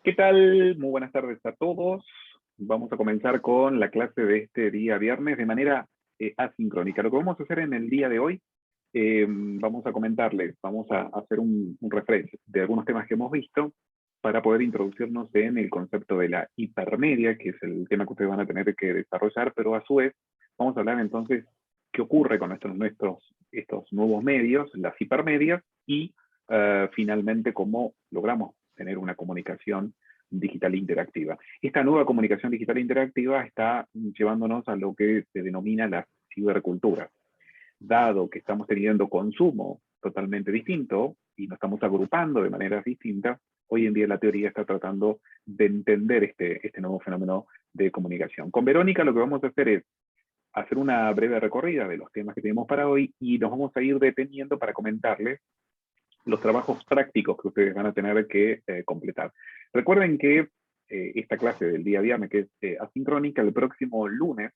¿Qué tal? Muy buenas tardes a todos. Vamos a comenzar con la clase de este día viernes de manera asincrónica. Lo que vamos a hacer en el día de hoy, vamos a comentarles, vamos a hacer un refresh de algunos temas que hemos visto para poder introducirnos en el concepto de la hipermedia, que es el tema que ustedes van a tener que desarrollar, pero a su vez vamos a hablar entonces qué ocurre con estos nuevos medios, las hipermedias, y finalmente cómo logramos tener una comunicación digital interactiva. Esta nueva comunicación digital interactiva está llevándonos a lo que se denomina la cibercultura. Dado que estamos teniendo consumo totalmente distinto y nos estamos agrupando de maneras distintas, hoy en día la teoría está tratando de entender este nuevo fenómeno de comunicación. Con Verónica lo que vamos a hacer es hacer una breve recorrida de los temas que tenemos para hoy y nos vamos a ir deteniendo para comentarles los trabajos prácticos que ustedes van a tener que completar. Recuerden que esta clase del día viernes, que es asincrónica, el próximo lunes,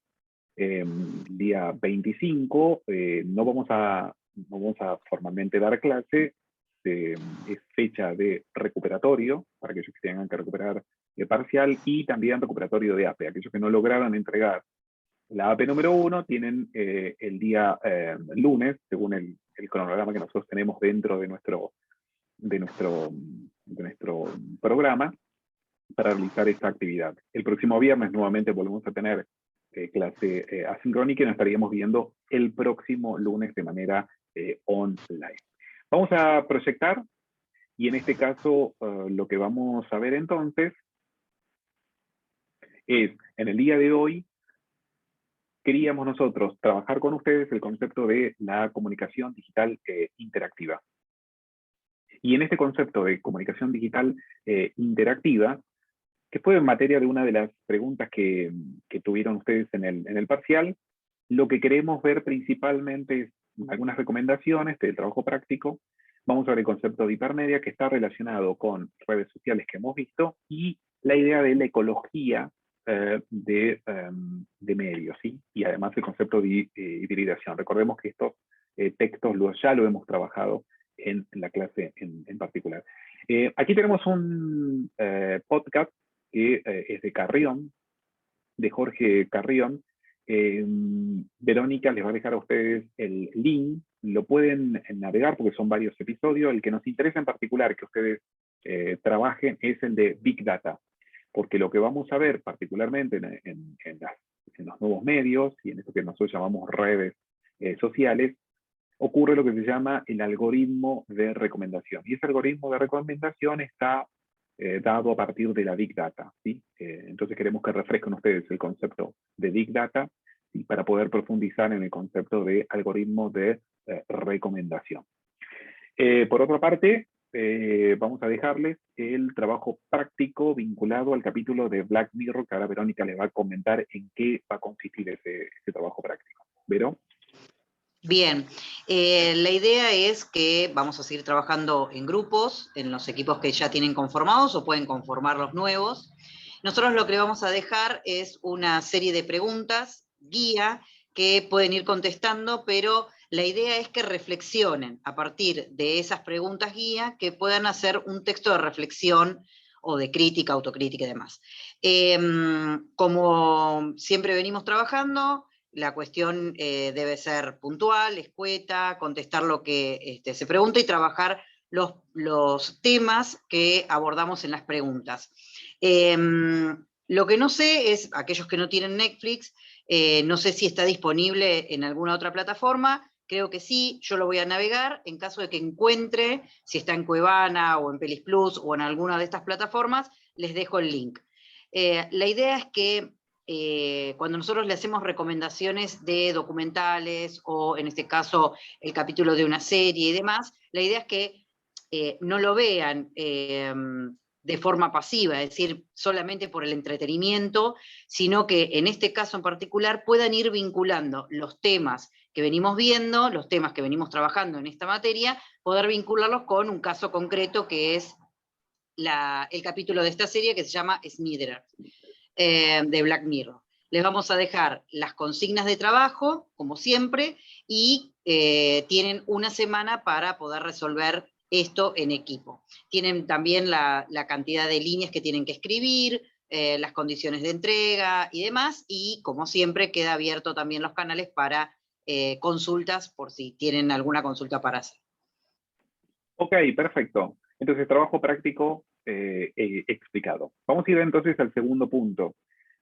día 25, no vamos a formalmente dar clase, es fecha de recuperatorio, para aquellos que tengan que recuperar parcial, y también recuperatorio de APE. Aquellos que no lograron entregar la AP número 1 tienen el día lunes, según el cronograma que nosotros tenemos dentro de nuestro programa, para realizar esta actividad. El próximo viernes nuevamente volvemos a tener clase asincrónica y nos estaríamos viendo el próximo lunes de manera online. Vamos a proyectar y en este caso lo que vamos a ver entonces es, en el día de hoy, queríamos nosotros trabajar con ustedes el concepto de la comunicación digital interactiva. Y en este concepto de comunicación digital interactiva, que fue en materia de una de las preguntas que tuvieron ustedes en el parcial, lo que queremos ver principalmente es algunas recomendaciones del trabajo práctico. Vamos a ver el concepto de hipermedia, que está relacionado con redes sociales que hemos visto, y la idea de la ecología de medios, ¿sí? Y además el concepto de hibridación. Recordemos que estos textos ya lo hemos trabajado en la clase en particular. Aquí tenemos un podcast que es de Carrión, de Jorge Carrión. Verónica les va a dejar a ustedes el link, lo pueden navegar porque son varios episodios. El que nos interesa en particular que ustedes trabajen es el de Big Data, porque lo que vamos a ver particularmente en los nuevos medios y en esto que nosotros llamamos redes sociales, ocurre lo que se llama el algoritmo de recomendación. Y ese algoritmo de recomendación está dado a partir de la Big Data, ¿sí? Entonces queremos que refresquen ustedes el concepto de Big Data, ¿sí? Para poder profundizar en el concepto de algoritmo de recomendación. Por otra parte, vamos a dejarles el trabajo práctico vinculado al capítulo de Black Mirror, que ahora Verónica les va a comentar en qué va a consistir ese trabajo práctico. ¿Vero? Bien, la idea es que vamos a seguir trabajando en grupos, en los equipos que ya tienen conformados o pueden conformar los nuevos. Nosotros lo que vamos a dejar es una serie de preguntas, guía, que pueden ir contestando, pero la idea es que reflexionen a partir de esas preguntas guía, que puedan hacer un texto de reflexión o de crítica, autocrítica y demás. Como siempre venimos trabajando, la cuestión debe ser puntual, escueta, contestar lo que se pregunta y trabajar los temas que abordamos en las preguntas. Lo que no sé es, aquellos que no tienen Netflix, no sé si está disponible en alguna otra plataforma, creo que sí, yo lo voy a navegar, en caso de que encuentre, si está en Cuevana o en Pelis Plus o en alguna de estas plataformas, les dejo el link. La idea es que cuando nosotros le hacemos recomendaciones de documentales o en este caso el capítulo de una serie y demás, la idea es que no lo vean de forma pasiva, es decir, solamente por el entretenimiento, sino que en este caso en particular puedan ir vinculando los temas que venimos viendo, los temas que venimos trabajando en esta materia, poder vincularlos con un caso concreto que es el capítulo de esta serie que se llama Smithereens, de Black Mirror. Les vamos a dejar las consignas de trabajo, como siempre, y tienen una semana para poder resolver esto en equipo. Tienen también la cantidad de líneas que tienen que escribir, las condiciones de entrega y demás, y como siempre queda abierto también los canales para consultas por si tienen alguna consulta para hacer. Ok, perfecto. Entonces, trabajo práctico explicado. Vamos a ir entonces al segundo punto.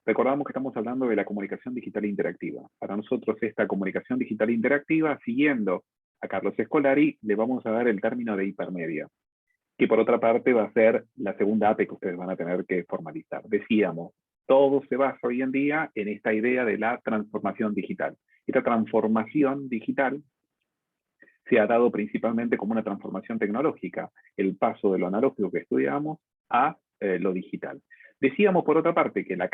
Recordamos que estamos hablando de la comunicación digital interactiva. Para nosotros esta comunicación digital interactiva, siguiendo a Carlos Escolari, le vamos a dar el término de hipermedia, que por otra parte va a ser la segunda APE que ustedes van a tener que formalizar. Decíamos, todo se basa hoy en día en esta idea de la transformación digital. Esta transformación digital se ha dado principalmente como una transformación tecnológica, el paso de lo analógico que estudiamos a lo digital. Decíamos, por otra parte, que la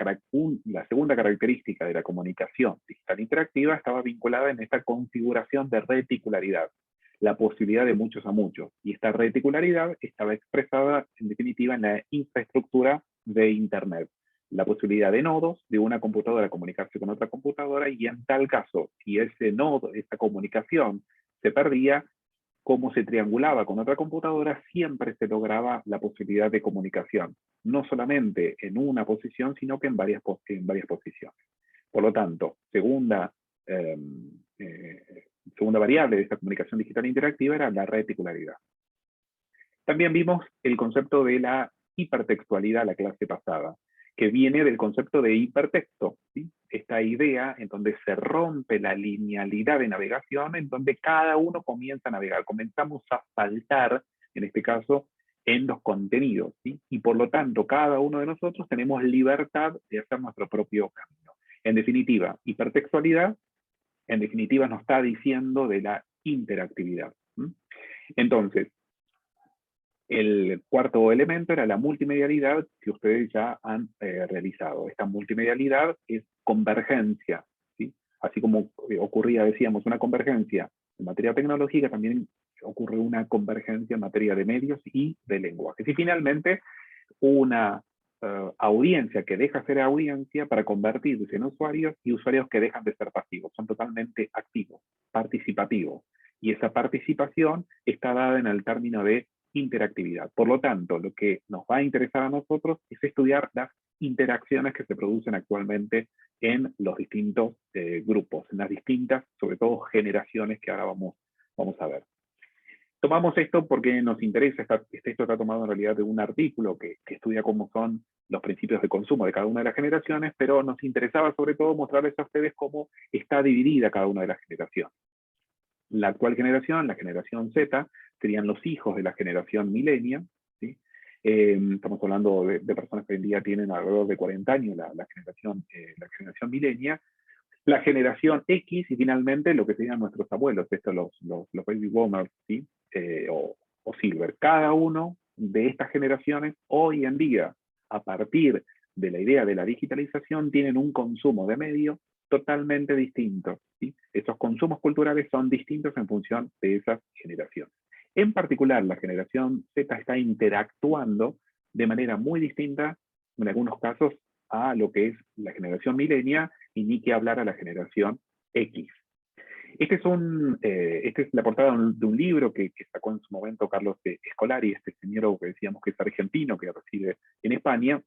segunda característica de la comunicación digital interactiva estaba vinculada en esta configuración de reticularidad, la posibilidad de muchos a muchos. Y esta reticularidad estaba expresada, en definitiva, en la infraestructura de Internet. La posibilidad de nodos de una computadora comunicarse con otra computadora, y en tal caso, si ese nodo, esa comunicación, se perdía, como se triangulaba con otra computadora, siempre se lograba la posibilidad de comunicación, no solamente en una posición, sino que en varias posiciones. Por lo tanto, segunda variable de esta comunicación digital interactiva era la reticularidad. También vimos el concepto de la hipertextualidad la clase pasada, que viene del concepto de hipertexto, ¿sí? Esta idea en donde se rompe la linealidad de navegación, en donde cada uno comienza a navegar, comenzamos a saltar, en este caso, en los contenidos, ¿sí? Y por lo tanto, cada uno de nosotros tenemos libertad de hacer nuestro propio camino. En definitiva, hipertextualidad, en definitiva, nos está diciendo de la interactividad. ¿Sí? Entonces, el cuarto elemento era la multimedialidad que ustedes ya han realizado. Esta multimedialidad es convergencia, ¿sí? Así como ocurría, decíamos, una convergencia en materia tecnológica, también ocurre una convergencia en materia de medios y de lenguajes. Y finalmente, una audiencia que deja de ser audiencia para convertirse en usuarios, y usuarios que dejan de ser pasivos, son totalmente activos, participativos. Y esa participación está dada en el término de interactividad. Por lo tanto, lo que nos va a interesar a nosotros es estudiar las interacciones que se producen actualmente en los distintos grupos, en las distintas, sobre todo, generaciones que ahora vamos a ver. Tomamos esto porque nos interesa, esto está tomado en realidad de un artículo que estudia cómo son los principios de consumo de cada una de las generaciones, pero nos interesaba sobre todo mostrarles a ustedes cómo está dividida cada una de las generaciones. La actual generación, la generación Z, serían los hijos de la generación millennial, ¿sí? Estamos hablando de personas que hoy en día tienen alrededor de 40 años, la generación millennial. La generación X y finalmente lo que serían nuestros abuelos, los baby boomers, ¿sí? o silver. Cada uno de estas generaciones hoy en día, a partir de la idea de la digitalización, tienen un consumo de medios totalmente distinto, ¿sí? Esos consumos culturales son distintos en función de esas generaciones. En particular, la generación Z está interactuando de manera muy distinta, en algunos casos, a lo que es la generación millennial, y ni que hablar a la generación X. Esta es la portada de un libro que sacó en su momento Carlos Escolari, este señor que decíamos que es argentino, que reside en España,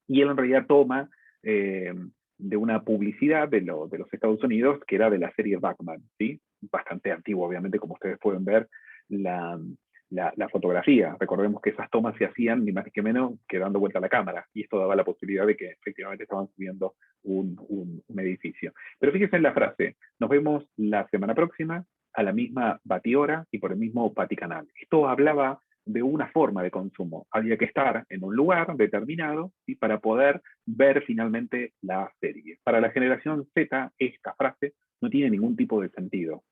y él en realidad toma de una publicidad de los Estados Unidos, que era de la serie Batman, ¿sí? Bastante antiguo, obviamente, como ustedes pueden ver, la fotografía. Recordemos que esas tomas se hacían ni más ni que menos que dando vuelta a la cámara, y esto daba la posibilidad de que efectivamente estaban subiendo un edificio. Pero fíjense en la frase: nos vemos la semana próxima a la misma batihora y por el mismo baticanal. Esto hablaba de una forma de consumo. Había que estar en un lugar determinado, ¿sí? Para poder ver finalmente la serie. Para la generación Z, esta frase no tiene ningún tipo de sentido.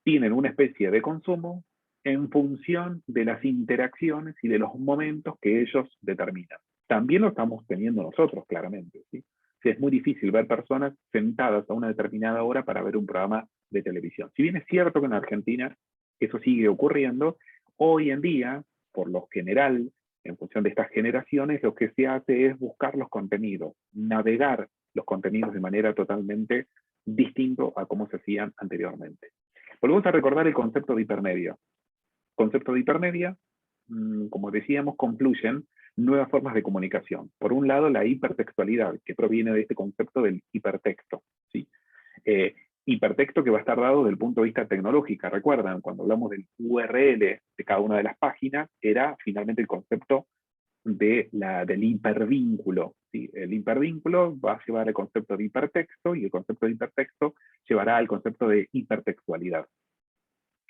Tienen una especie de consumo en función de las interacciones y de los momentos que ellos determinan. También lo estamos teniendo nosotros, claramente, ¿sí? Es muy difícil ver personas sentadas a una determinada hora para ver un programa de televisión. Si bien es cierto que en Argentina eso sigue ocurriendo, hoy en día, por lo general, en función de estas generaciones, lo que se hace es buscar los contenidos, navegar los contenidos de manera totalmente distinta a cómo se hacían anteriormente. Volvemos a recordar el concepto de hipermedia. concepto de hipermedia, como decíamos, confluyen nuevas formas de comunicación. Por un lado, la hipertextualidad, que proviene de este concepto del hipertexto, ¿sí? Hipertexto que va a estar dado desde el punto de vista tecnológico. Recuerdan, cuando hablamos del URL de cada una de las páginas, era finalmente el concepto del hipervínculo, ¿sí? El hipervínculo va a llevar al concepto de hipertexto, y el concepto de hipertexto llevará al concepto de hipertextualidad.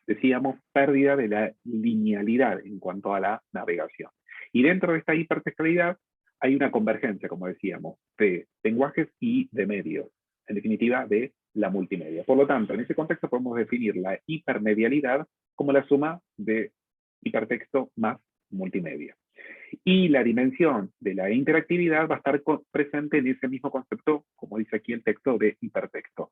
Decíamos, pérdida de la linealidad en cuanto a la navegación. Y dentro de esta hipertextualidad hay una convergencia, como decíamos, de lenguajes y de medios, en definitiva, de la multimedia. Por lo tanto, en ese contexto podemos definir la hipermedialidad como la suma de hipertexto más multimedia. Y la dimensión de la interactividad va a estar presente en ese mismo concepto, como dice aquí el texto, de hipertexto.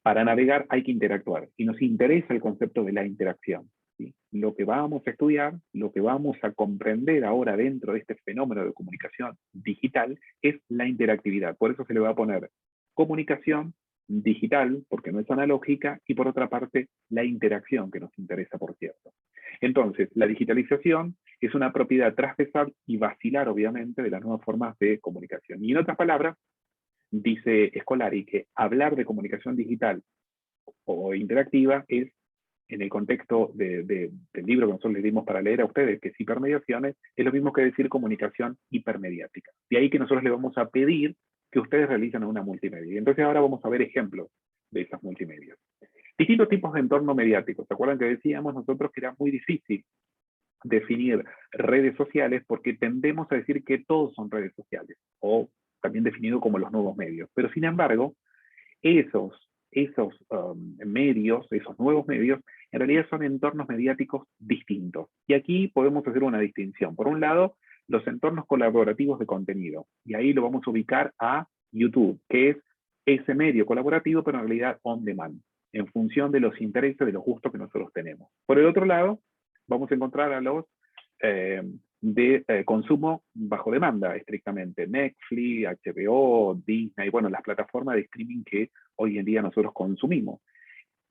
Para navegar hay que interactuar, y nos interesa el concepto de la interacción, ¿sí? Lo que vamos a estudiar, lo que vamos a comprender ahora dentro de este fenómeno de comunicación digital es la interactividad. Por eso se le va a poner comunicación digital, porque no es analógica, y por otra parte, la interacción, que nos interesa, por cierto. Entonces, la digitalización es una propiedad transversal y vacilar, obviamente, de las nuevas formas de comunicación. Y en otras palabras, dice Scolari que hablar de comunicación digital o interactiva es, en el contexto del libro que nosotros les dimos para leer a ustedes, que es hipermediaciones, es lo mismo que decir comunicación hipermediática. De ahí que nosotros les vamos a pedir que ustedes realicen una multimedia. Entonces ahora vamos a ver ejemplos de esas multimedias. Distintos tipos de entorno mediático. ¿Se acuerdan que decíamos nosotros que era muy difícil definir redes sociales porque tendemos a decir que todos son redes sociales, o también definido como los nuevos medios? Pero sin embargo, esos medios, esos nuevos medios, en realidad son entornos mediáticos distintos. Y aquí podemos hacer una distinción. Por un lado, los entornos colaborativos de contenido. Y ahí lo vamos a ubicar a YouTube, que es ese medio colaborativo, pero en realidad on demand, en función de los intereses, de los gustos que nosotros tenemos. Por el otro lado, vamos a encontrar a los de consumo bajo demanda, estrictamente. Netflix, HBO, Disney, bueno, las plataformas de streaming que hoy en día nosotros consumimos.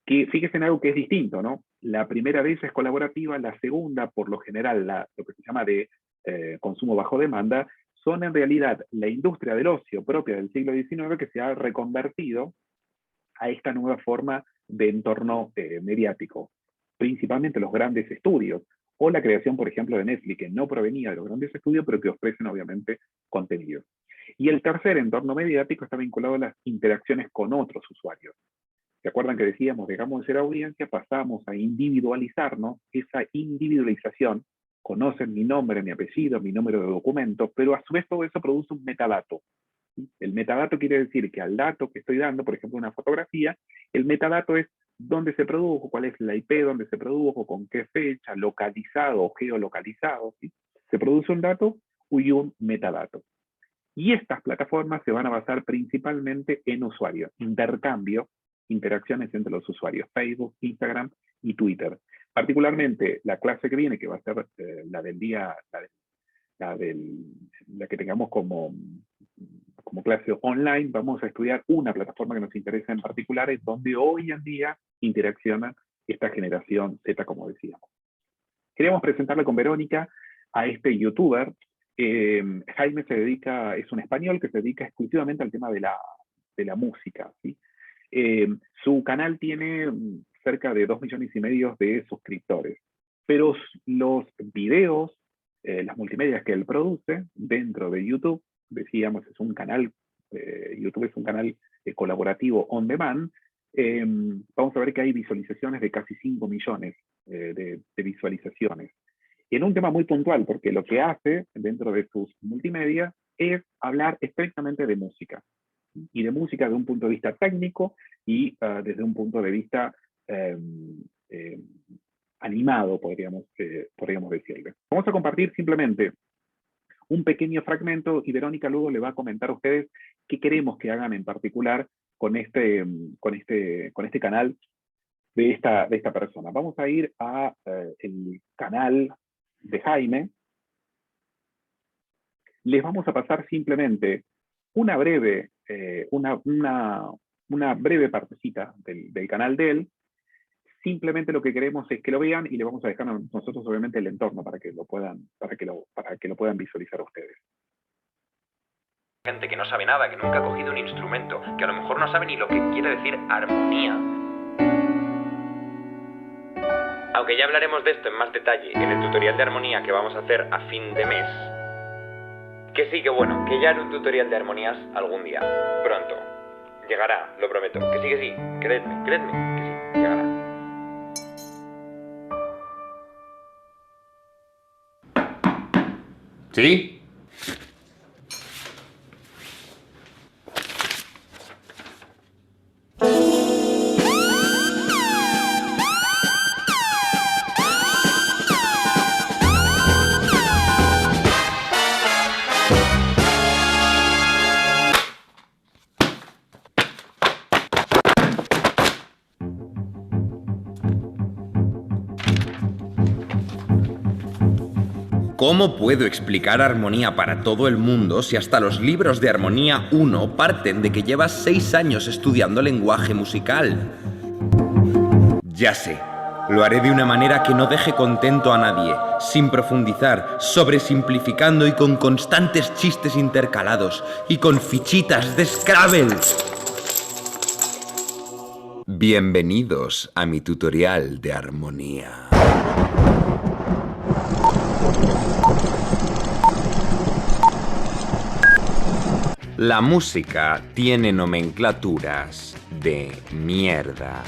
Que fíjense en algo que es distinto, ¿no? La primera vez es colaborativa, la segunda, por lo general, lo que se llama de consumo bajo demanda, son en realidad la industria del ocio propia del siglo XIX que se ha reconvertido a esta nueva forma de entorno mediático, principalmente los grandes estudios, o la creación, por ejemplo, de Netflix, que no provenía de los grandes estudios, pero que ofrecen, obviamente, contenido. Y el tercer entorno mediático está vinculado a las interacciones con otros usuarios. ¿Se acuerdan que decíamos, dejamos de ser audiencia, pasamos a individualizarnos? Esa individualización, conocen mi nombre, mi apellido, mi número de documento, pero a su vez todo eso produce un metadato. El metadato quiere decir que al dato que estoy dando, por ejemplo, una fotografía, el metadato es dónde se produjo, cuál es la IP, dónde se produjo, con qué fecha, localizado o geolocalizado, ¿sí? Se produce un dato y un metadato. Y estas plataformas se van a basar principalmente en usuarios, intercambio, interacciones entre los usuarios, Facebook, Instagram y Twitter. Particularmente la clase que viene, que va a ser la del día, la que tengamos como clase online, vamos a estudiar una plataforma que nos interesa en particular, es donde hoy en día interacciona esta generación Z, como decíamos. Queríamos presentarle con Verónica a este youtuber. Jaime es un español que se dedica exclusivamente al tema de la música, ¿sí? Su canal tiene cerca de 2,5 millones de suscriptores, pero los videos, las multimedias que él produce dentro de YouTube, decíamos, es un canal, YouTube es un canal colaborativo on demand. Vamos a ver que hay visualizaciones de casi 5 millones de visualizaciones. En un tema muy puntual, porque lo que hace dentro de sus multimedia es hablar estrictamente de música. Y de música desde un punto de vista técnico y desde un punto de vista animado, podríamos decirle. Vamos a compartir simplemente un pequeño fragmento y Verónica luego le va a comentar a ustedes qué queremos que hagan en particular con este canal de esta persona. Vamos a ir a el canal de Jaime. Les vamos a pasar simplemente una breve partecita del canal de él. Simplemente lo que queremos es que lo vean y le vamos a dejar a nosotros obviamente el entorno para que lo puedan visualizar ustedes. Gente que no sabe nada, que nunca ha cogido un instrumento, que a lo mejor no sabe ni lo que quiere decir armonía. Aunque ya hablaremos de esto en más detalle en el tutorial de armonía que vamos a hacer a fin de mes. Que sí, que bueno, que ya haré un tutorial de armonías algún día, pronto. Llegará, lo prometo. Que sí, creedme, que sí, llegará. ¿Sí? ¿Cómo puedo explicar armonía para todo el mundo si hasta los libros de Armonía 1 parten de que llevas 6 años estudiando lenguaje musical? Ya sé, lo haré de una manera que no deje contento a nadie, sin profundizar, sobresimplificando y con constantes chistes intercalados y con fichitas de Scrabble. Bienvenidos a mi tutorial de armonía. La música tiene nomenclaturas de mierda.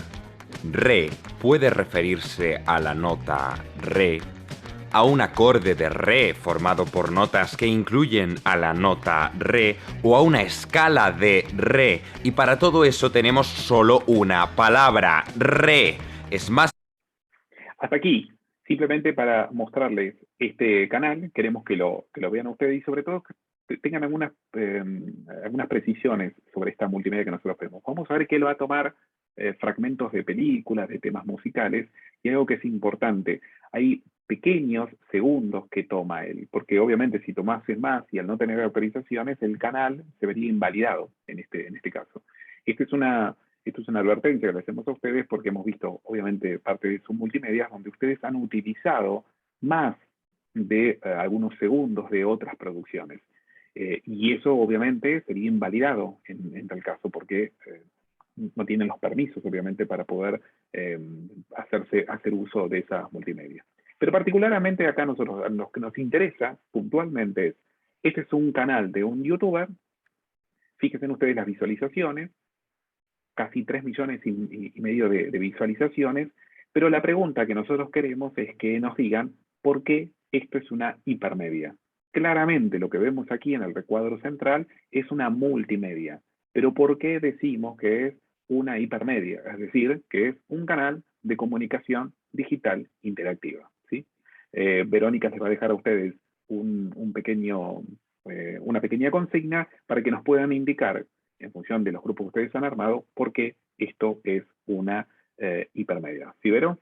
Re puede referirse a la nota re, a un acorde de re formado por notas que incluyen a la nota re o a una escala de re, y para todo eso tenemos solo una palabra, re. Es más... Hasta aquí, simplemente para mostrarles este canal, queremos que lo vean ustedes y sobre todo que tengan algunas precisiones sobre esta multimedia que nosotros vemos. Vamos a ver que él va a tomar fragmentos de películas, de temas musicales, y algo que es importante, hay pequeños segundos que toma él, porque obviamente si tomases más y al no tener autorizaciones, el canal se vería invalidado en este caso. Esto es una advertencia que le hacemos a ustedes porque hemos visto, obviamente, parte de sus multimedias donde ustedes han utilizado más de algunos segundos de otras producciones. Y eso, obviamente, sería invalidado en tal caso porque no tienen los permisos, obviamente, para poder hacer uso de esas multimedia. Pero particularmente acá nosotros, lo que nos interesa puntualmente es, este es un canal de un youtuber, fíjense ustedes las visualizaciones, casi 3 millones y medio de visualizaciones, pero la pregunta que nosotros queremos es que nos digan por qué esto es una hipermedia. Claramente lo que vemos aquí en el recuadro central es una multimedia, pero ¿por qué decimos que es una hipermedia? Es decir, que es un canal de comunicación digital interactiva, ¿sí? Verónica les va a dejar a ustedes una pequeña consigna para que nos puedan indicar, en función de los grupos que ustedes han armado, por qué esto es una hipermedia. ¿Sí, Vero?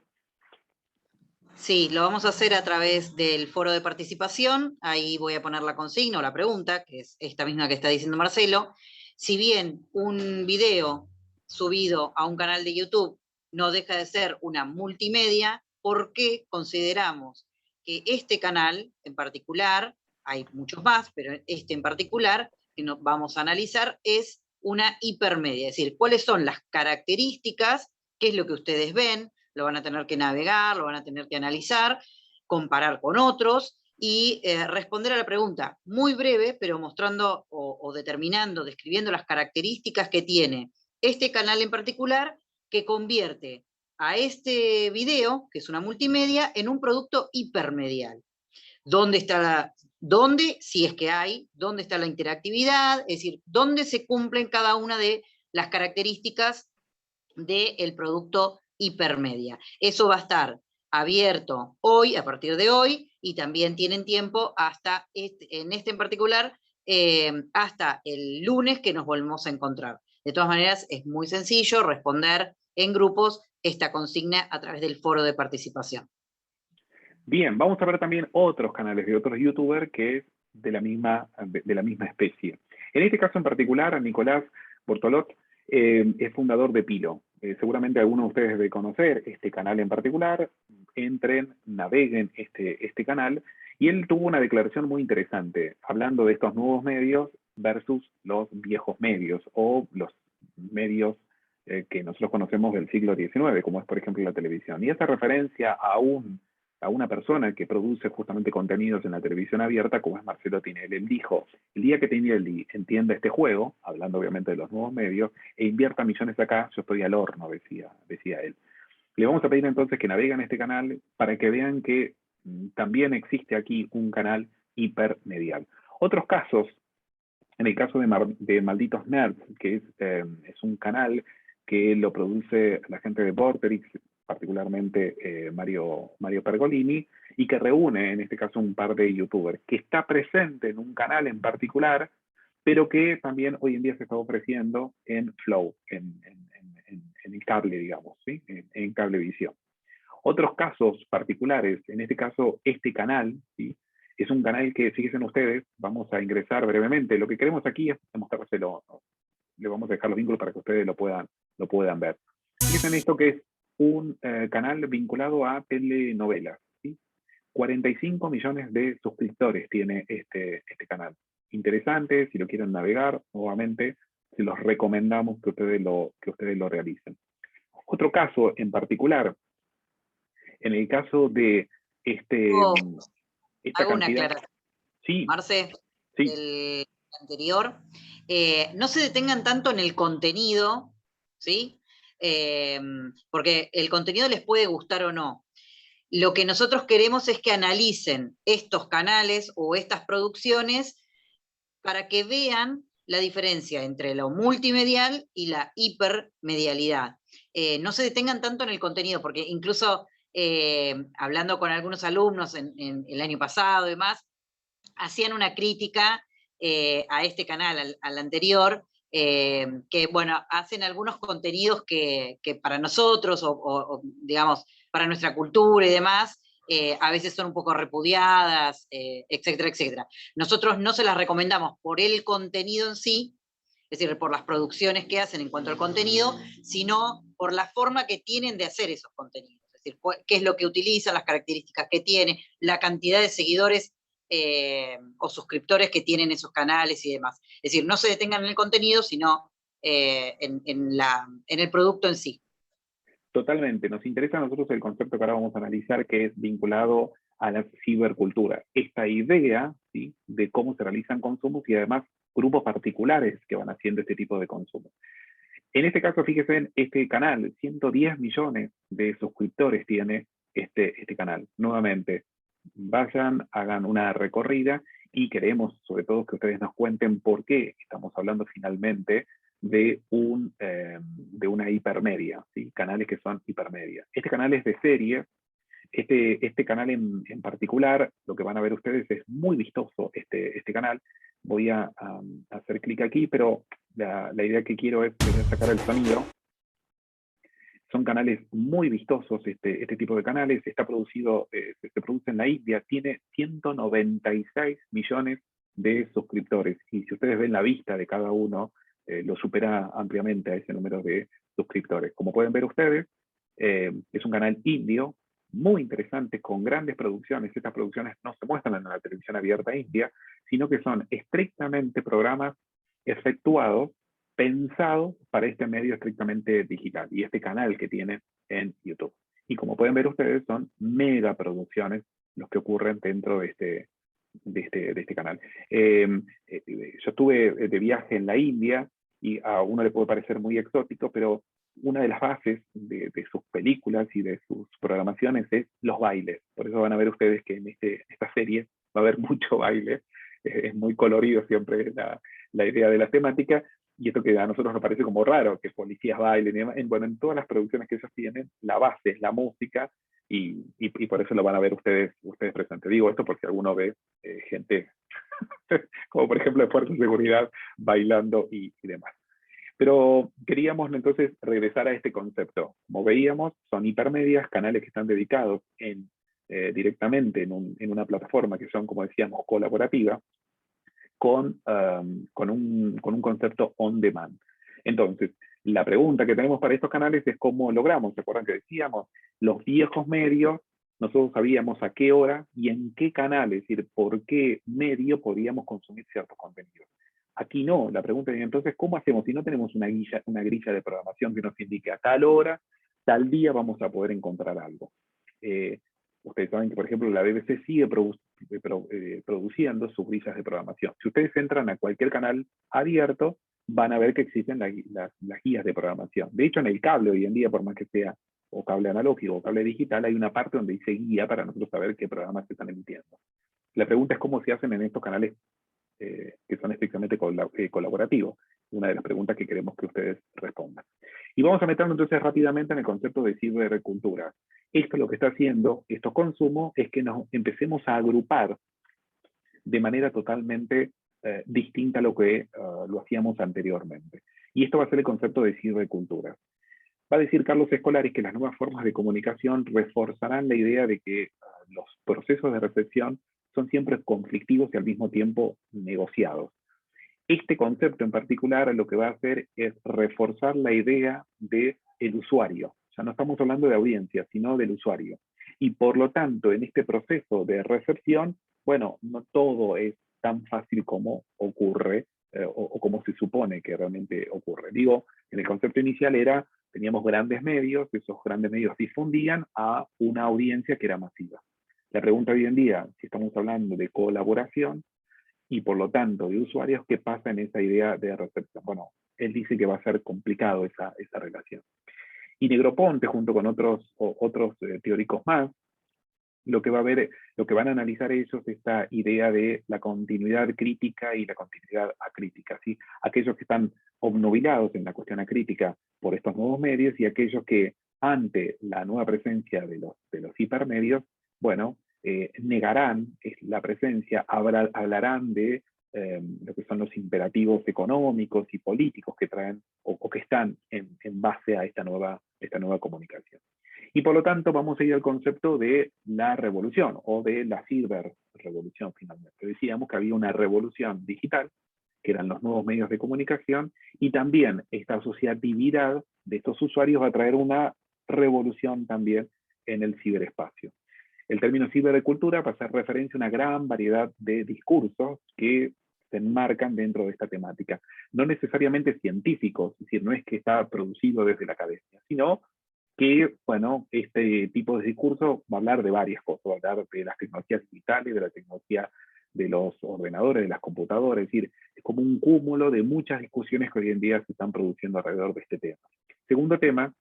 Sí, lo vamos a hacer a través del foro de participación. Ahí voy a poner la consigna o la pregunta, que es esta misma que está diciendo Marcelo. Si bien un video subido a un canal de YouTube no deja de ser una multimedia, ¿por qué consideramos que este canal en particular, hay muchos más, pero este en particular, que nos vamos a analizar, es una hipermedia? Es decir, ¿cuáles son las características? ¿Qué es lo que ustedes ven? Lo van a tener que navegar, lo van a tener que analizar, comparar con otros y responder a la pregunta muy breve, pero mostrando o determinando, describiendo las características que tiene este canal en particular, que convierte a este video, que es una multimedia, en un producto hipermedial. ¿Dónde, si es que hay, dónde está la interactividad? Es decir, ¿dónde se cumplen cada una de las características del producto hipermedia? Eso va a estar abierto hoy, a partir de hoy, y también tienen tiempo hasta, en este en particular, hasta el lunes que nos volvemos a encontrar. De todas maneras, es muy sencillo responder en grupos esta consigna a través del foro de participación. Bien, vamos a ver también otros canales de otros youtubers que es de la misma especie. En este caso en particular, Nicolás Bortolot es fundador de Pilo. seguramente algunos de ustedes deben conocer este canal en particular, entren, naveguen este canal, y él tuvo una declaración muy interesante, hablando de estos nuevos medios versus los viejos medios, o los medios que nosotros conocemos del siglo XIX, como es por ejemplo la televisión. Y esa referencia a una persona que produce justamente contenidos en la televisión abierta, como es Marcelo Tinelli. Él dijo, el día que Tinelli entienda este juego, hablando obviamente de los nuevos medios, e invierta millones acá, yo estoy al horno, decía él. Le vamos a pedir entonces que naveguen este canal para que vean que también existe aquí un canal hipermedial. Otros casos, en el caso de Malditos Nerds, que es un canal que lo produce la gente de Vorterix, particularmente Mario Pergolini, y que reúne en este caso un par de youtubers, que está presente en un canal en particular, pero que también hoy en día se está ofreciendo en Flow, en el cable, digamos, ¿sí? en Cablevisión. Otros casos particulares, en este caso este canal, ¿sí? Es un canal que, fíjense ustedes, vamos a ingresar brevemente. Lo que queremos aquí es mostrárselo, le vamos a dejar los vínculos para que ustedes lo puedan ver. Fíjense en esto que es un canal vinculado a telenovelas, ¿sí? 45 millones de suscriptores tiene este canal. Interesante, si lo quieren navegar, nuevamente, se los recomendamos que ustedes lo realicen. Otro caso en particular, en el caso de esta Hago una cantidad... aclaración. Sí, Marce, sí. del anterior, no se detengan tanto en el contenido, ¿sí? Porque el contenido les puede gustar o no. Lo que nosotros queremos es que analicen estos canales o estas producciones para que vean la diferencia entre lo multimedial y la hipermedialidad. No se detengan tanto en el contenido, porque incluso hablando con algunos alumnos en el año pasado y demás, hacían una crítica a este canal, al anterior, que, bueno, hacen algunos contenidos que para nosotros, o, digamos, para nuestra cultura y demás, a veces son un poco repudiadas, etcétera, etcétera. Nosotros no se las recomendamos por el contenido en sí, es decir, por las producciones que hacen en cuanto al contenido, sino por la forma que tienen de hacer esos contenidos. Es decir, qué es lo que utilizan, las características que tiene, la cantidad de seguidores o suscriptores que tienen esos canales y demás. Es decir, no se detengan en el contenido, sino en el producto en sí. Totalmente. Nos interesa a nosotros el concepto que ahora vamos a analizar, que es vinculado a la cibercultura. Esta idea, ¿sí?, de cómo se realizan consumos y además grupos particulares que van haciendo este tipo de consumos. En este caso, fíjense en este canal, 110 millones de suscriptores tiene este canal. Nuevamente, vayan, hagan una recorrida y queremos sobre todo que ustedes nos cuenten por qué estamos hablando finalmente de una hipermedia, ¿sí? Canales que son hipermedia. Este canal es de serie. Este canal en particular, lo que van a ver ustedes es muy vistoso este canal. Voy a hacer clic aquí, pero la idea que quiero es sacar el sonido. Son canales muy vistosos, este tipo de canales. Está producido, se produce en la India, tiene 196 millones de suscriptores. Y si ustedes ven la vista de cada uno, lo supera ampliamente a ese número de suscriptores. Como pueden ver ustedes, es un canal indio, muy interesante, con grandes producciones. Estas producciones no se muestran en la televisión abierta india, sino que son estrictamente programas efectuados, pensados para este medio estrictamente digital y este canal que tiene en YouTube. Y como pueden ver ustedes, son mega producciones los que ocurren dentro de este canal. Yo estuve de viaje en la India y a uno le puede parecer muy exótico, pero una de las bases de sus películas y de sus programaciones es los bailes. Por eso van a ver ustedes que en esta serie va a haber mucho baile. Es muy colorido siempre la idea de la temática, y esto que a nosotros nos parece como raro, que policías bailen y demás. Bueno, en todas las producciones que ellos tienen, la base es la música, y por eso lo van a ver ustedes presentes. Digo esto porque alguno ve gente, como por ejemplo de Fuerza de Seguridad, bailando y demás. Pero queríamos entonces regresar a este concepto. Como veíamos, son hipermedias, canales que están dedicados directamente en una plataforma que son, como decíamos, colaborativa, con un concepto on demand. Entonces, La pregunta que tenemos para estos canales es cómo logramos. ¿Se acuerdan que decíamos? Los viejos medios, nosotros sabíamos a qué hora y en qué canal, es decir, por qué medio podíamos consumir ciertos contenidos. Aquí no, la pregunta es entonces, ¿cómo hacemos si no tenemos una grilla de programación que nos indique a tal hora, tal día vamos a poder encontrar algo? Ustedes saben que, por ejemplo, la BBC sigue produciendo sus grillas de programación. Si ustedes entran a cualquier canal abierto, van a ver que existen las guías de programación. De hecho, en el cable hoy en día, por más que sea o cable analógico o cable digital, hay una parte donde dice guía para nosotros saber qué programas se están emitiendo. La pregunta es cómo se hacen en estos canales que son estrictamente colaborativos. Una de las preguntas que queremos que ustedes respondan. Y vamos a meternos entonces rápidamente en el concepto de cibercultura. Esto lo que está haciendo, estos consumos, es que nos empecemos a agrupar de manera totalmente distinta a lo que lo hacíamos anteriormente. Y esto va a ser el concepto de cibercultura. Va a decir Carlos Escolaris que las nuevas formas de comunicación reforzarán la idea de que los procesos de recepción son siempre conflictivos y al mismo tiempo negociados. Este concepto en particular lo que va a hacer es reforzar la idea del usuario. O sea, no estamos hablando de audiencia, sino del usuario. Y por lo tanto, en este proceso de recepción, bueno, no todo es tan fácil como ocurre o como se supone que realmente ocurre. Digo, en el concepto inicial teníamos grandes medios, esos grandes medios difundían a una audiencia que era masiva. La pregunta hoy en día, si estamos hablando de colaboración y por lo tanto de usuarios, ¿qué pasa en esa idea de recepción? Bueno, él dice que va a ser complicado esa relación. Y Negroponte, junto con otros teóricos más, lo que van a analizar ellos es esta idea de la continuidad crítica y la continuidad acrítica, ¿sí? Aquellos que están obnubilados en la cuestión acrítica por estos nuevos medios y aquellos que ante la nueva presencia de los hipermedios, bueno, negarán la presencia, hablarán de lo que son los imperativos económicos y políticos que traen o que están en base a esta nueva comunicación. Y por lo tanto vamos a ir al concepto de la revolución o de la ciberrevolución finalmente. Decíamos que había una revolución digital, que eran los nuevos medios de comunicación, y también esta asociatividad de estos usuarios va a traer una revolución también en el ciberespacio. El término cibercultura va a hacer referencia a una gran variedad de discursos que se enmarcan dentro de esta temática. No necesariamente científicos, es decir, no es que está producido desde la academia, sino que, bueno, este tipo de discurso va a hablar de varias cosas, va a hablar de las tecnologías digitales, de la tecnología de los ordenadores, de las computadoras, es decir, es como un cúmulo de muchas discusiones que hoy en día se están produciendo alrededor de este tema. Segundo tema,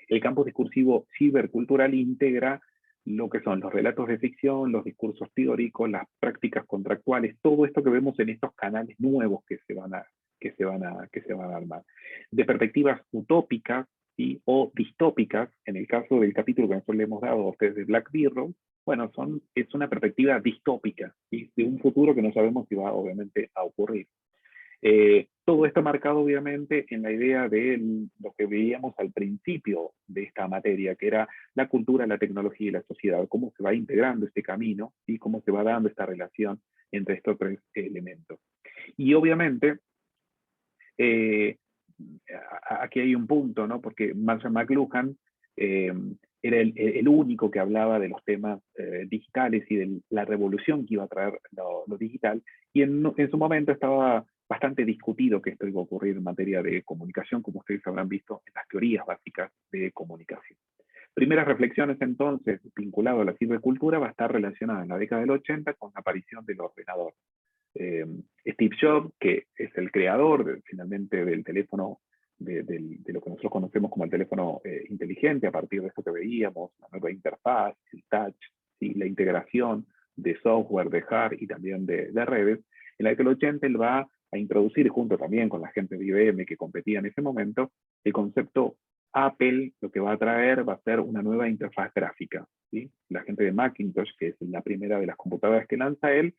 el campo discursivo cibercultural integra lo que son los relatos de ficción, los discursos teóricos, las prácticas contractuales, todo esto que vemos en estos canales nuevos que se van a armar. De perspectivas utópicas, ¿sí? O distópicas, en el caso del capítulo que nosotros le hemos dado a ustedes de Black Mirror, bueno, es una perspectiva distópica, ¿sí? De un futuro que no sabemos si va obviamente a ocurrir. Todo esto marcado obviamente en la idea de lo que veíamos al principio de esta materia, que era la cultura, la tecnología y la sociedad, cómo se va integrando este camino y cómo se va dando esta relación entre estos tres elementos. Y obviamente, aquí hay un punto, ¿no? Porque Marshall McLuhan era el único que hablaba de los temas digitales y de la revolución que iba a traer lo digital, y en su momento estaba bastante discutido que esto iba a ocurrir en materia de comunicación, como ustedes habrán visto en las teorías básicas de comunicación. Primeras reflexiones entonces, vinculado a la cibercultura, va a estar relacionada en la década del 80 con la aparición del ordenador. Steve Jobs, que es el creador finalmente del teléfono, de lo que nosotros conocemos como el teléfono inteligente, a partir de esto que veíamos, la nueva interfaz, el touch, ¿sí? La integración de software, de hardware y también de redes. En la década del 80 él va a introducir, junto también con la gente de IBM que competía en ese momento, el concepto Apple. Lo que va a traer va a ser una nueva interfaz gráfica, ¿sí? La gente de Macintosh, que es la primera de las computadoras que lanza él,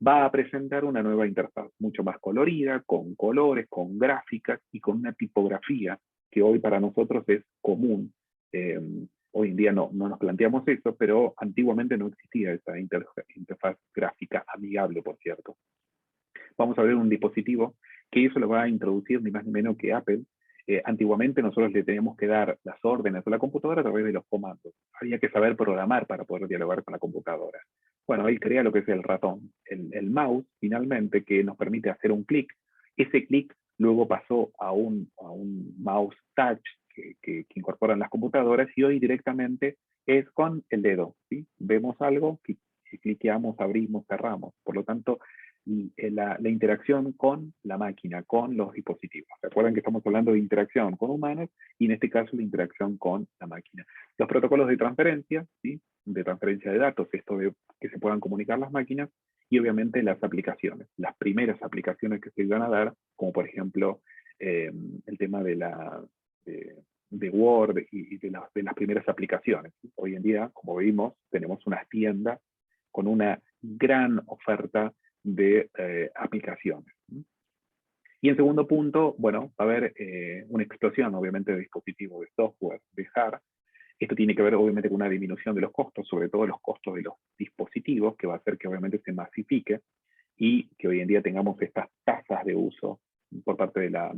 va a presentar una nueva interfaz, mucho más colorida, con colores, con gráficas y con una tipografía que hoy para nosotros es común. Hoy en día no nos planteamos eso, pero antiguamente no existía esa interfaz gráfica amigable, por cierto. Vamos a ver un dispositivo que eso lo va a introducir ni más ni menos que Apple, Antiguamente nosotros le teníamos que dar las órdenes a la computadora a través de los comandos. Había que saber programar para poder dialogar con la computadora. Bueno, él crea lo que es el ratón, el mouse, finalmente, que nos permite hacer un clic. Ese clic luego pasó a un mouse touch que incorporan las computadoras, y hoy directamente es con el dedo, ¿sí? Vemos algo, cliqueamos, abrimos, cerramos. Por lo tanto, la interacción con la máquina, con los dispositivos. Recuerden que estamos hablando de interacción con humanos y en este caso la interacción con la máquina. Los protocolos de transferencia, ¿sí? De transferencia de datos, esto de que se puedan comunicar las máquinas, y obviamente las aplicaciones. Las primeras aplicaciones que se iban a dar, como por ejemplo el tema de Word y de las primeras aplicaciones. Hoy en día, como vimos, tenemos unas tiendas con una gran oferta de aplicaciones. Y en segundo punto, bueno, va a haber una explosión, obviamente, de dispositivos, de software, de hardware. Esto tiene que ver, obviamente, con una disminución de los costos, sobre todo los costos de los dispositivos, que va a hacer que, obviamente, se masifique y que hoy en día tengamos estas tasas de uso por parte de la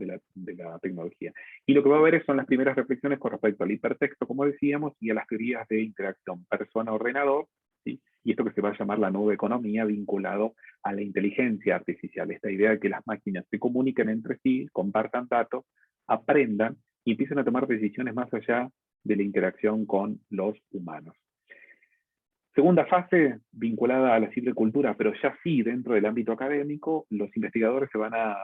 tecnología. Y lo que va a haber son las primeras reflexiones con respecto al hipertexto, como decíamos, y a las teorías de interacción persona-ordenador, ¿sí? Y esto que se va a llamar la nueva economía, vinculado a la inteligencia artificial. Esta idea de que las máquinas se comuniquen entre sí, compartan datos, aprendan y empiecen a tomar decisiones más allá de la interacción con los humanos. Segunda fase, vinculada a la silvicultura, pero ya sí dentro del ámbito académico, los investigadores van a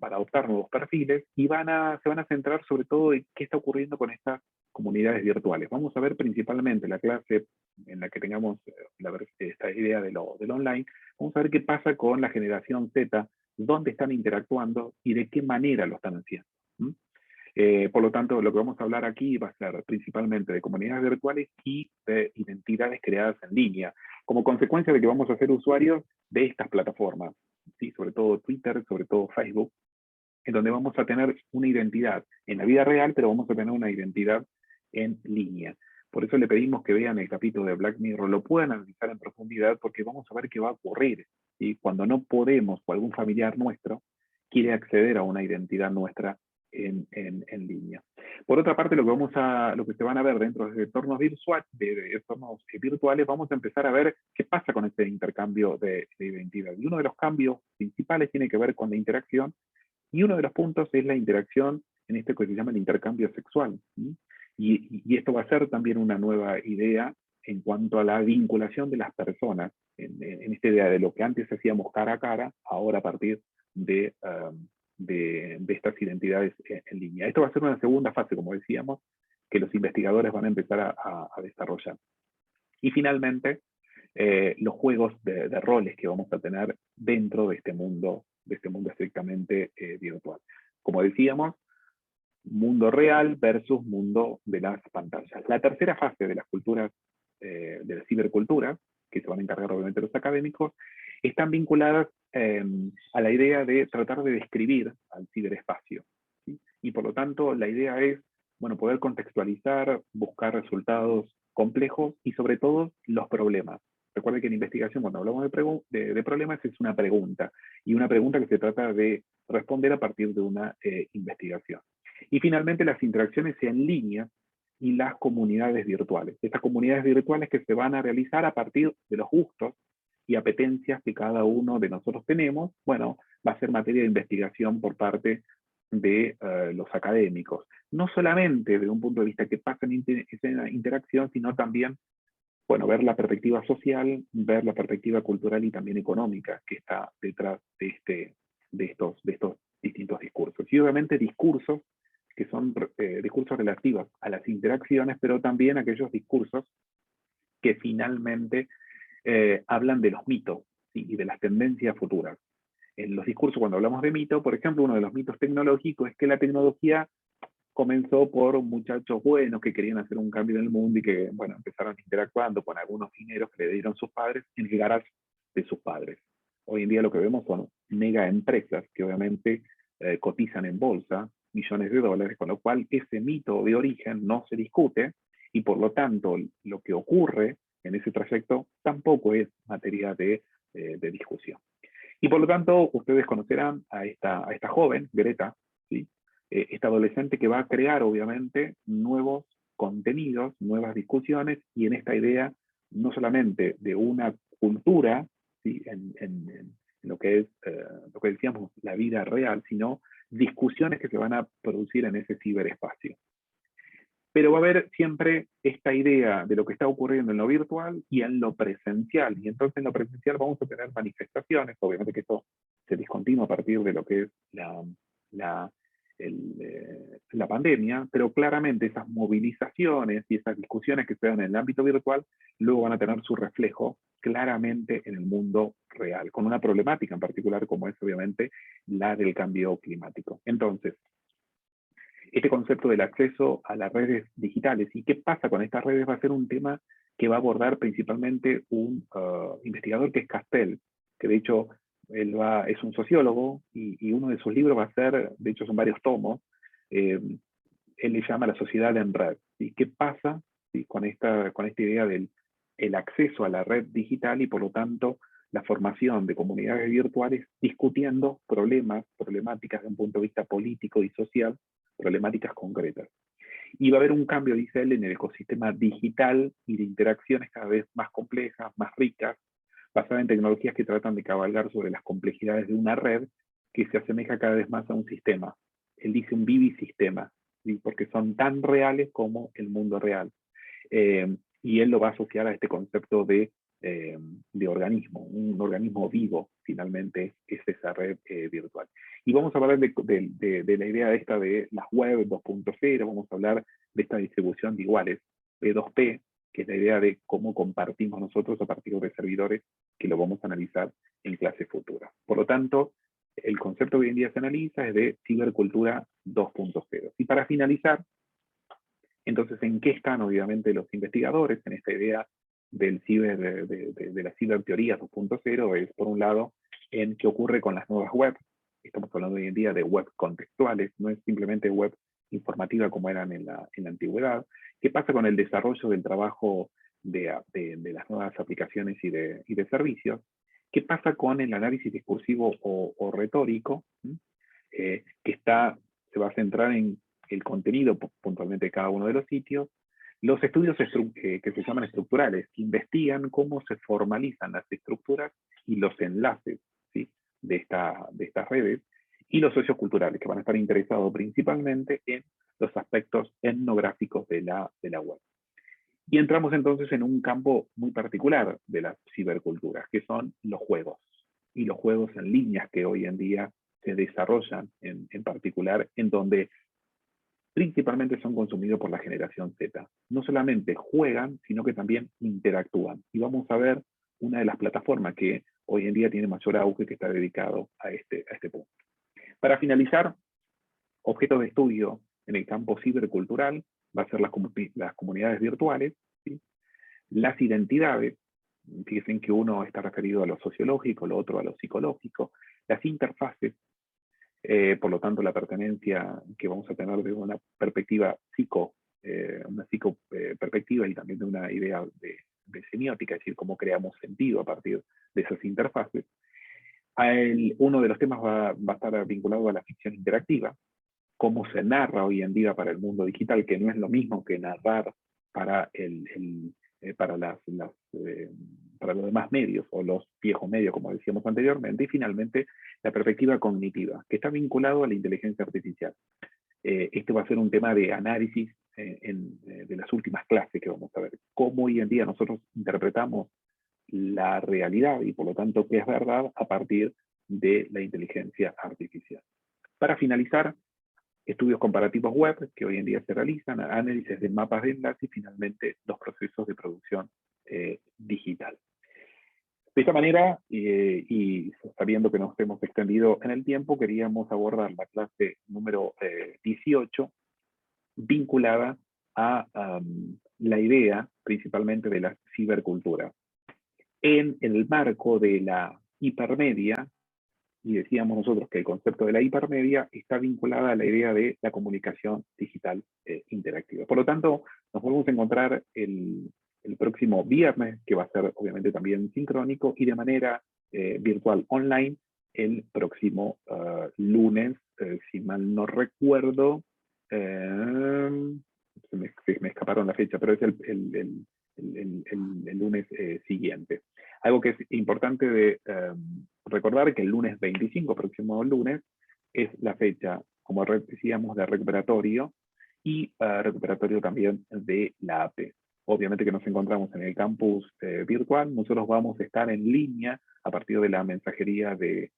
adoptar nuevos perfiles y se van a centrar sobre todo en qué está ocurriendo con estas comunidades virtuales. Vamos a ver principalmente la clase en la que tengamos esta idea del online, vamos a ver qué pasa con la generación Z, dónde están interactuando y de qué manera lo están haciendo. Por lo tanto, lo que vamos a hablar aquí va a ser principalmente de comunidades virtuales y de identidades creadas en línea, como consecuencia de que vamos a ser usuarios de estas plataformas, ¿sí? Sobre todo Twitter, sobre todo Facebook, en donde vamos a tener una identidad en la vida real, pero vamos a tener una identidad en línea. Por eso le pedimos que vean el capítulo de Black Mirror, lo puedan analizar en profundidad, porque vamos a ver qué va a ocurrir, ¿sí? Cuando no podemos, o algún familiar nuestro quiere acceder a una identidad nuestra en línea. Por otra parte, lo que se van a ver dentro de entornos virtuales, vamos a empezar a ver qué pasa con este intercambio de identidad. Y uno de los cambios principales tiene que ver con la interacción, y uno de los puntos es la interacción en esto que se llama el intercambio sexual. ¿Sí? Y esto va a ser también una nueva idea en cuanto a la vinculación de las personas, en esta idea de lo que antes hacíamos cara a cara, ahora a partir de estas identidades en línea. Esto va a ser una segunda fase, como decíamos, que los investigadores van a empezar a desarrollar. Y finalmente, los juegos de roles que vamos a tener dentro de este mundo estrictamente virtual. Como decíamos, mundo real versus mundo de las pantallas. La tercera fase de las culturas, de la cibercultura, que se van a encargar obviamente los académicos, están vinculadas a la idea de tratar de describir al ciberespacio, ¿sí? Y por lo tanto la idea es, bueno, poder contextualizar, buscar resultados complejos y sobre todo los problemas. Recuerden que en investigación, cuando hablamos de problemas, es una pregunta, y una pregunta que se trata de responder a partir de una investigación. Y finalmente las interacciones en línea y las comunidades virtuales. Estas comunidades virtuales que se van a realizar a partir de los gustos y apetencias que cada uno de nosotros tenemos, bueno, va a ser materia de investigación por parte de los académicos. No solamente desde un punto de vista que pasa en esa interacción, sino también, bueno, ver la perspectiva social, ver la perspectiva cultural y también económica que está detrás de estos distintos discursos. Y obviamente discursos que son discursos relativos a las interacciones, pero también aquellos discursos que finalmente hablan de los mitos, ¿sí? Y de las tendencias futuras. En los discursos, cuando hablamos de mito, por ejemplo, uno de los mitos tecnológicos es que la tecnología comenzó por muchachos buenos que querían hacer un cambio en el mundo y que, bueno, empezaron interactuando con algunos dineros que le dieron sus padres en el garage de sus padres. Hoy en día lo que vemos son mega empresas que obviamente cotizan en bolsa millones de dólares, con lo cual ese mito de origen no se discute, y por lo tanto lo que ocurre en ese trayecto tampoco es materia de discusión. Y por lo tanto ustedes conocerán a esta joven, Greta, ¿sí? Este adolescente que va a crear, obviamente, nuevos contenidos, nuevas discusiones, y en esta idea no solamente de una cultura, ¿sí? en lo que es, lo que decíamos, la vida real, sino discusiones que se van a producir en ese ciberespacio. Pero va a haber siempre esta idea de lo que está ocurriendo en lo virtual y en lo presencial. Y entonces en lo presencial vamos a tener manifestaciones, obviamente que esto se discontinúa a partir de lo que es la, la pandemia, pero claramente esas movilizaciones y esas discusiones que se dan en el ámbito virtual luego van a tener su reflejo claramente en el mundo real, con una problemática en particular como es obviamente la del cambio climático. Entonces, este concepto del acceso a las redes digitales y qué pasa con estas redes va a ser un tema que va a abordar principalmente un investigador que es Castell, que de hecho es un sociólogo y uno de sus libros va a ser, de hecho son varios tomos, él le llama La sociedad en red. ¿Sí? ¿Qué pasa, ¿sí? con esta idea del el acceso a la red digital y por lo tanto la formación de comunidades virtuales discutiendo problemáticas de un punto de vista político y social, problemáticas concretas? Y va a haber un cambio, dice él, en el ecosistema digital y de interacciones cada vez más complejas, más ricas, basadas en tecnologías que tratan de cabalgar sobre las complejidades de una red que se asemeja cada vez más a un sistema. Él dice un vivisistema, ¿sí? Porque son tan reales como el mundo real. Y él lo va a asociar a este concepto de organismo, un organismo vivo, finalmente, es esa red virtual. Y vamos a hablar de la idea esta de las web 2.0, vamos a hablar de esta distribución de iguales, P2P, que es la idea de cómo compartimos nosotros a partir de servidores, que lo vamos a analizar en clase futura. Por lo tanto, el concepto que hoy en día se analiza es de cibercultura 2.0. Y para finalizar, entonces, ¿en qué están obviamente los investigadores en esta idea del de la ciberteoría 2.0? Es, por un lado, en qué ocurre con las nuevas webs. Estamos hablando hoy en día de web contextuales, no es simplemente web informativa como eran en la antigüedad. ¿Qué pasa con el desarrollo del trabajo de las nuevas aplicaciones y de servicios? ¿Qué pasa con el análisis discursivo o retórico? Que se va a centrar en el contenido puntualmente de cada uno de los sitios, los estudios que se llaman estructurales, que investigan cómo se formalizan las estructuras y los enlaces, ¿sí? de estas redes, y los socioculturales, que van a estar interesados principalmente en los aspectos etnográficos de la web. Y entramos entonces en un campo muy particular de las ciberculturas, que son los juegos, y los juegos en líneas que hoy en día se desarrollan en particular, en donde principalmente son consumidos por la generación Z. No solamente juegan, sino que también interactúan. Y vamos a ver una de las plataformas que hoy en día tiene mayor auge, que está dedicado a este punto. Para finalizar, objeto de estudio en el campo cibercultural va a ser las comunidades virtuales, ¿sí? Las identidades, fíjense que uno está referido a lo sociológico, lo otro a lo psicológico, las interfaces, por lo tanto la pertenencia que vamos a tener de una perspectiva perspectiva y también de una idea de semiótica, es decir, cómo creamos sentido a partir de esas interfaces. Uno de los temas va a estar vinculado a la ficción interactiva, cómo se narra hoy en día para el mundo digital, que no es lo mismo que narrar para para los demás medios, o los viejos medios, como decíamos anteriormente. Y finalmente, la perspectiva cognitiva, que está vinculado a la inteligencia artificial. Este va a ser un tema de análisis de las últimas clases que vamos a ver. Cómo hoy en día nosotros interpretamos la realidad y por lo tanto qué es verdad a partir de la inteligencia artificial. Para finalizar, estudios comparativos web que hoy en día se realizan, análisis de mapas de enlace y finalmente los procesos de producción digital. De esta manera, y sabiendo que nos hemos extendido en el tiempo, queríamos abordar la clase número 18, vinculada a la idea principalmente de la cibercultura. En el marco de la hipermedia, y decíamos nosotros que el concepto de la hipermedia está vinculada a la idea de la comunicación digital interactiva. Por lo tanto, nos volvemos a encontrar el próximo viernes, que va a ser obviamente también sincrónico, y de manera virtual online el próximo lunes si mal no recuerdo, se me escaparon la fecha, pero es el lunes siguiente. Algo que es importante de recordar que el lunes 25, próximo lunes, es la fecha, como decíamos, de recuperatorio y recuperatorio también de la AP. Obviamente que nos encontramos en el campus virtual, nosotros vamos a estar en línea a partir de la mensajería del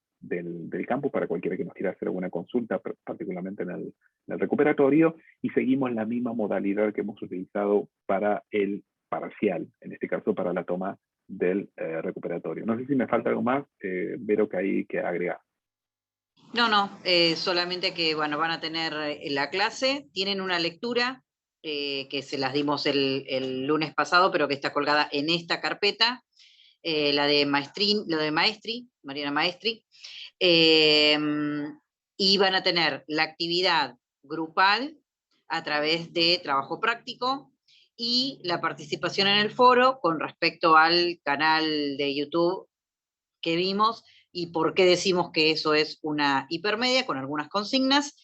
campus para cualquiera que nos quiera hacer alguna consulta, particularmente en el recuperatorio, y seguimos la misma modalidad que hemos utilizado para el parcial, en este caso para la toma del recuperatorio. No sé si me falta algo más, Vero, que hay que agregar. No, solamente que bueno, van a tener la clase, tienen una lectura que se las dimos el lunes pasado, pero que está colgada en esta carpeta, la de Maestri, Mariana Maestri, y van a tener la actividad grupal a través de trabajo práctico y la participación en el foro con respecto al canal de YouTube que vimos y por qué decimos que eso es una hipermedia con algunas consignas,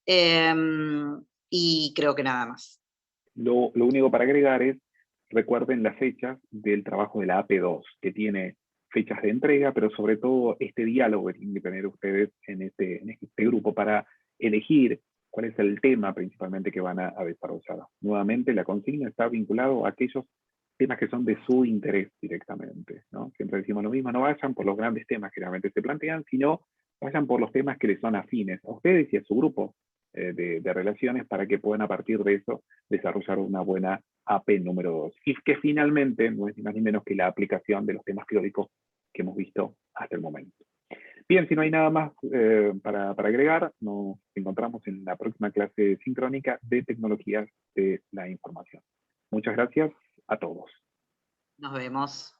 y creo que nada más. Lo único para agregar es, recuerden las fechas del trabajo de la AP2, que tiene fechas de entrega, pero sobre todo este diálogo que tienen que tener ustedes en este grupo para elegir cuál es el tema principalmente que van a desarrollar. Nuevamente, la consigna está vinculado a aquellos temas que son de su interés directamente, ¿no? Siempre decimos lo mismo, no vayan por los grandes temas que realmente se plantean, sino vayan por los temas que les son afines a ustedes y a su grupo de relaciones para que puedan a partir de eso desarrollar una buena AP número 2. Y que finalmente no es ni más ni menos que la aplicación de los temas teóricos que hemos visto hasta el momento. Bien, si no hay nada más para agregar, nos encontramos en la próxima clase sincrónica de tecnologías de la información. Muchas gracias a todos. Nos vemos.